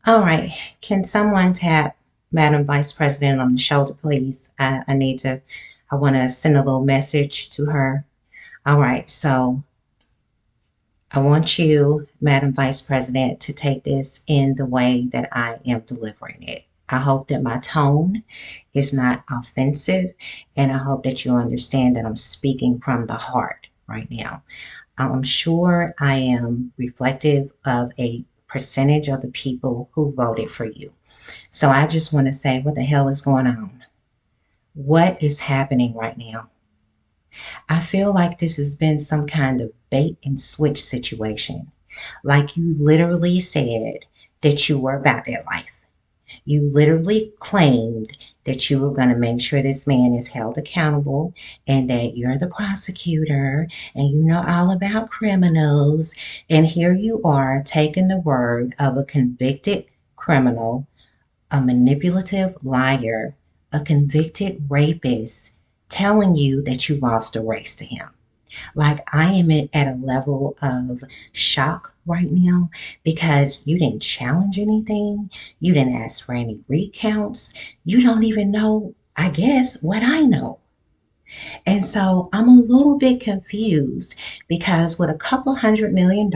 All right. Can someone tap Madam Vice President on the shoulder, please? I want to send a little message to her. All right. So I want you, Madam Vice President, to take this in the way that I am delivering it. I hope that my tone is not offensive, and I hope that you understand that I'm speaking from the heart right now. I'm sure I am reflective of a percentage of the people who voted for you. So I just want to say, what the hell is going on? What is happening right now? I feel like this has been some kind of bait and switch situation. Like you literally said that you were about that life. You literally claimed that you were going to make sure this man is held accountable and that you're the prosecutor and you know all about criminals. And here you are taking the word of a convicted criminal, a manipulative liar, a convicted rapist, telling you that you lost a race to him. Like I am at a level of shock right now because you didn't challenge anything. You didn't ask for any recounts. You don't even know, I guess, what I know. And so I'm a little bit confused because with a couple $100 million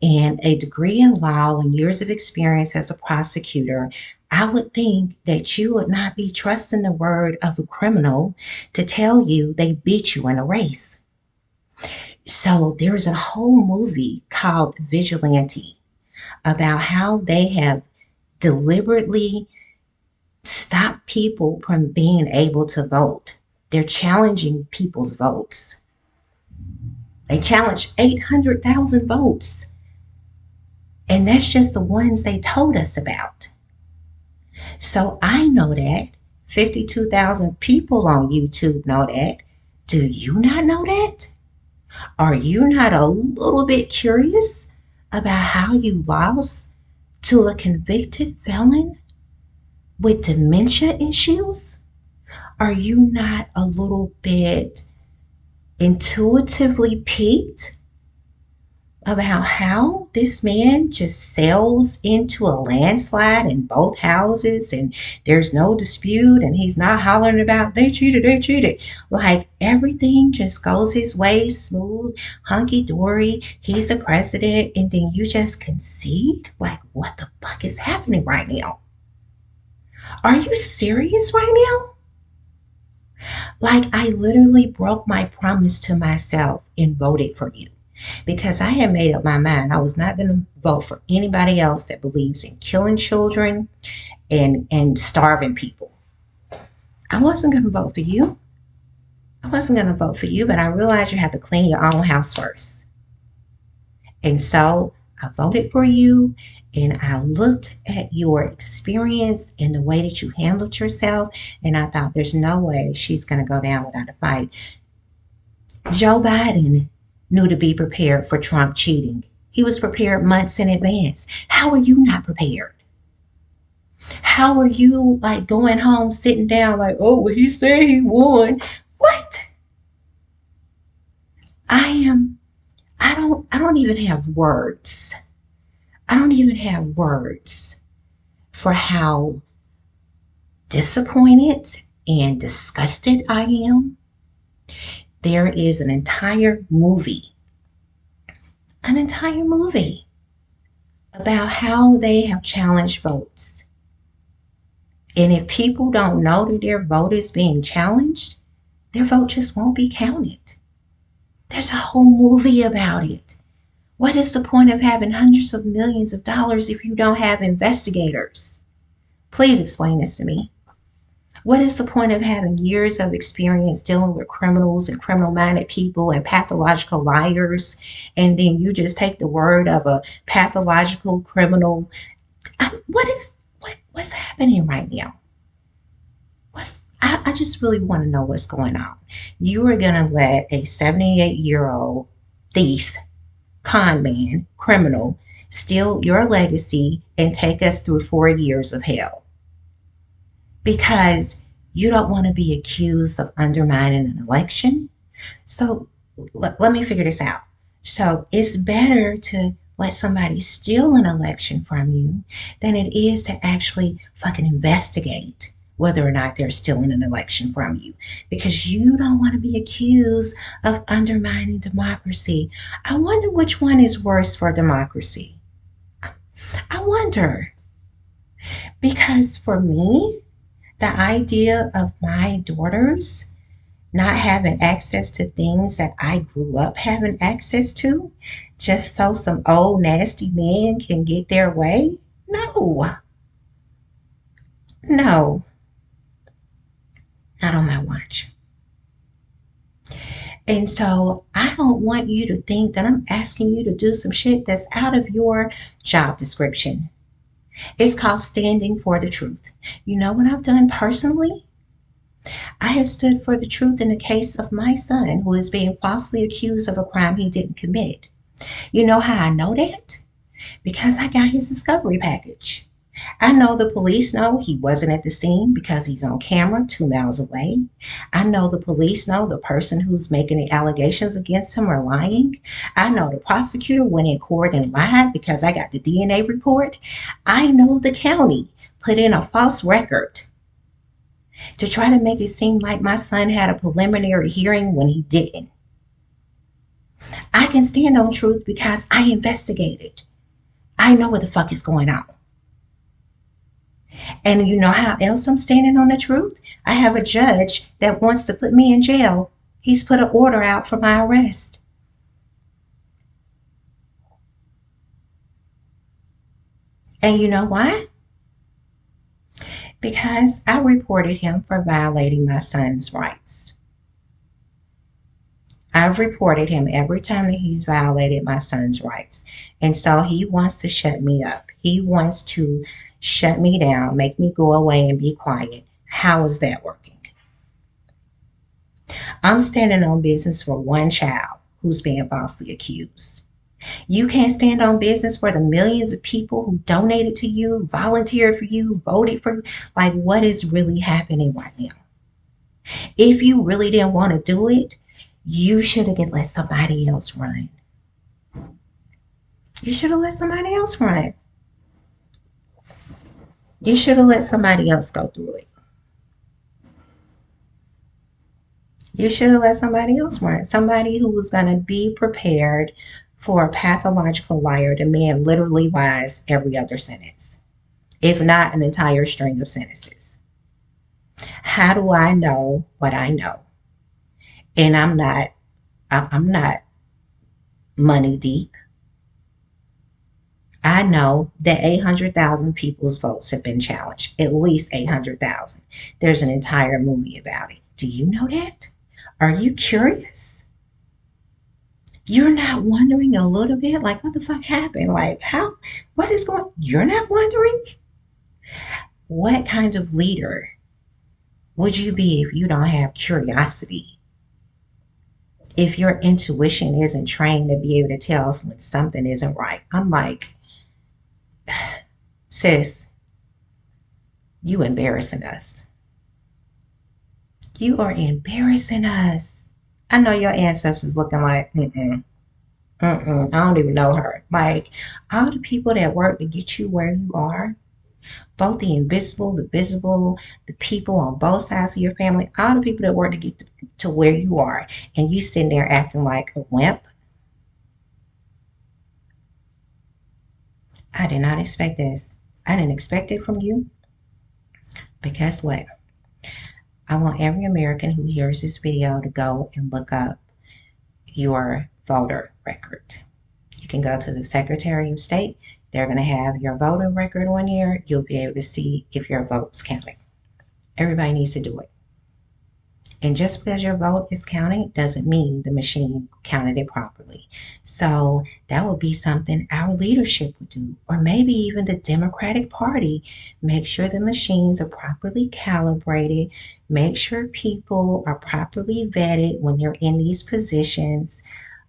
and a degree in law and years of experience as a prosecutor, I would think that you would not be trusting the word of a criminal to tell you they beat you in a race. So there is a whole movie called Vigilante about how they have deliberately stopped people from being able to vote. They're challenging people's votes. They challenged 800,000 votes. And that's just the ones they told us about. So I know that. 52,000 people on YouTube know that. Do you not know that? Are you not a little bit curious about how you lost to a convicted felon with dementia issues? Are you not a little bit intuitively piqued about how this man just sails into a landslide in both houses and there's no dispute and he's not hollering about they cheated, they cheated. Like everything just goes his way smooth, hunky dory. He's the president and then you just concede? Like what the fuck is happening right now? Are you serious right now? Like I literally broke my promise to myself and voted for you because I had made up my mind I was not going to vote for anybody else that believes in killing children and starving people. I wasn't going to vote for you. I wasn't going to vote for you, but I realized you have to clean your own house first. And so I voted for you and I looked at your experience and the way that you handled yourself and I thought there's no way she's going to go down without a fight. Joe Biden knew to be prepared for Trump cheating. He was prepared months in advance. How are you not prepared? How are you like going home, sitting down like, oh, well, he said he won. What? I am, I don't even have words. I don't even have words for how disappointed and disgusted I am. There is an entire movie about how they have challenged votes. And if people don't know that their vote is being challenged, their vote just won't be counted. There's a whole movie about it. What is the point of having hundreds of millions of dollars if you don't have investigators? Please explain this to me. What is the point of having years of experience dealing with criminals and criminal-minded people and pathological liars, and then you just take the word of a pathological criminal? What's happening right now? I just really want to know what's going on. You are going to let a 78-year-old thief, con man, criminal, steal your legacy and take us through 4 years of hell because you don't want to be accused of undermining an election. So let me figure this out. So it's better to let somebody steal an election from you than it is to actually fucking investigate whether or not they're stealing an election from you, because you don't want to be accused of undermining democracy. I wonder which one is worse for democracy. I wonder, because for me, the idea of my daughters not having access to things that I grew up having access to just so some old nasty men can get their way? No, no, not on my watch. And so I don't want you to think that I'm asking you to do some shit that's out of your job description. It's called standing for the truth. You know what I've done personally? I have stood for the truth in the case of my son who is being falsely accused of a crime he didn't commit. You know how I know that? Because I got his discovery package. I know the police know he wasn't at the scene because he's on camera 2 miles away. I know the police know the person who's making the allegations against him are lying. I know the prosecutor went in court and lied because I got the DNA report. I know the county put in a false record to try to make it seem like my son had a preliminary hearing when he didn't. I can stand on truth because I investigated. I know what the fuck is going on. And you know how else I'm standing on the truth? I have a judge that wants to put me in jail. He's put an order out for my arrest. And you know why? Because I reported him for violating my son's rights. I've reported him every time that he's violated my son's rights. And so he wants to shut me up. He wants to shut me down, make me go away and be quiet. How is that working? I'm standing on business for one child who's being falsely accused. You can't stand on business for the millions of people who donated to you, volunteered for you, voted for you. Like, what is really happening right now? If you really didn't want to do it, you should have let somebody else run. You should have let somebody else run. You should have let somebody else go through it. You should have let somebody else run. Somebody who was going to be prepared for a pathological liar. The man literally lies every other sentence, if not an entire string of sentences. How do I know what I know? And I'm not money deep. I know that 800,000 people's votes have been challenged, at least 800,000. There's an entire movie about it. Do you know that? Are you curious? You're not wondering a little bit? Like, what the fuck happened? Like, what is going on? You're not wondering? What kind of leader would you be if you don't have curiosity? If your intuition isn't trained to be able to tell us when something isn't right? I'm like, sis, you embarrassing us. You are embarrassing us. I know your ancestors looking like, I don't even know her. Like, all the people that work to get you where you are, both the invisible, the visible, the people on both sides of your family, all the people that work to get to where you are, and you sitting there acting like a wimp. I did not expect this. I didn't expect it from you. But guess what? I want every American who hears this video to go and look up your voter record. You can go to the Secretary of State. They're going to have your voter record on here. You'll be able to see if your vote's counted. Everybody needs to do it. And just because your vote is counted doesn't mean the machine counted it properly. So that would be something our leadership would do, or maybe even the Democratic Party. Make sure the machines are properly calibrated. Make sure people are properly vetted when they're in these positions.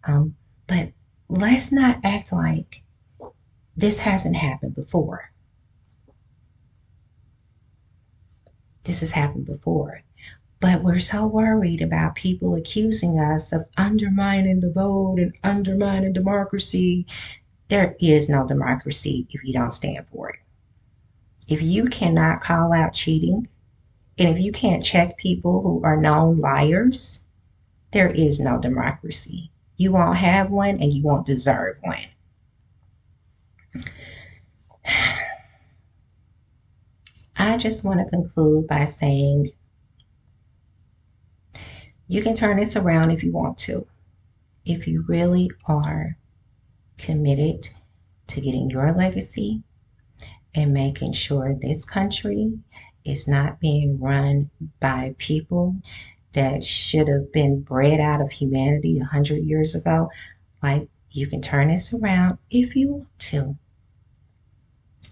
But let's not act like this hasn't happened before. This has happened before. But we're so worried about people accusing us of undermining the vote and undermining democracy. There is no democracy if you don't stand for it. If you cannot call out cheating, and if you can't check people who are known liars, there is no democracy. You won't have one and you won't deserve one. I just want to conclude by saying you can turn this around if you want to. If you really are committed to getting your legacy and making sure this country is not being run by people that should have been bred out of humanity 100 years ago, like, you can turn this around if you want to.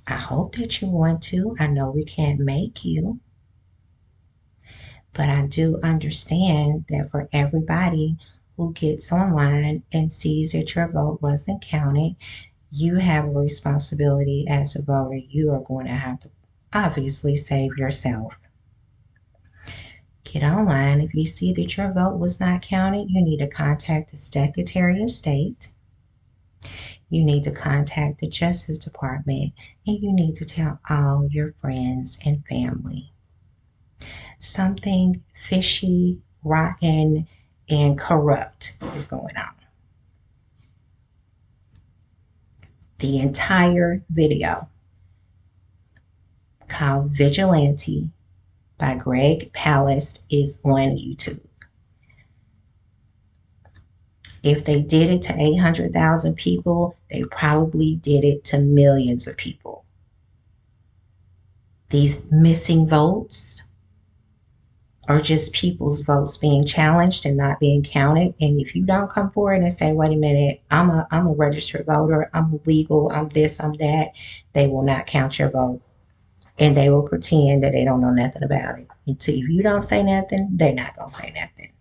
I hope that you want to. I know we can't make you, but I do understand that for everybody who gets online and sees that your vote wasn't counted, you have a responsibility as a voter. You are going to have to obviously save yourself. Get online. If you see that your vote was not counted, you need to contact the Secretary of State. You need to contact the Justice Department, and you need to tell all your friends and family. Something fishy, rotten, and corrupt is going on. The entire video, called Vigilante by Greg Palast, is on YouTube. If they did it to 800,000 people, they probably did it to millions of people. These missing votes are just people's votes being challenged and not being counted. And if you don't come forward and say, wait a minute, I'm a registered voter, I'm legal, I'm this, I'm that, they will not count your vote. And they will pretend that they don't know nothing about it. And so if you don't say nothing, they're not going to say nothing.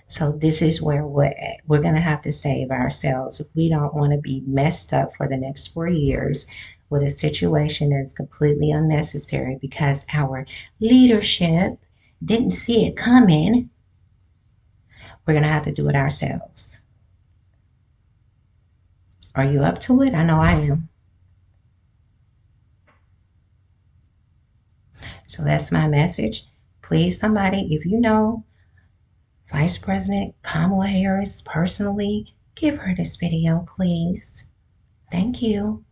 So this is where we're going to have to save ourselves. If we don't want to be messed up for the next 4 years with a situation that's completely unnecessary because our leadership didn't see it coming, we're going to have to do it ourselves. Are you up to it? I know I am. So that's my message. Please, somebody, if you know Vice President Kamala Harris personally, give her this video, please. Thank you.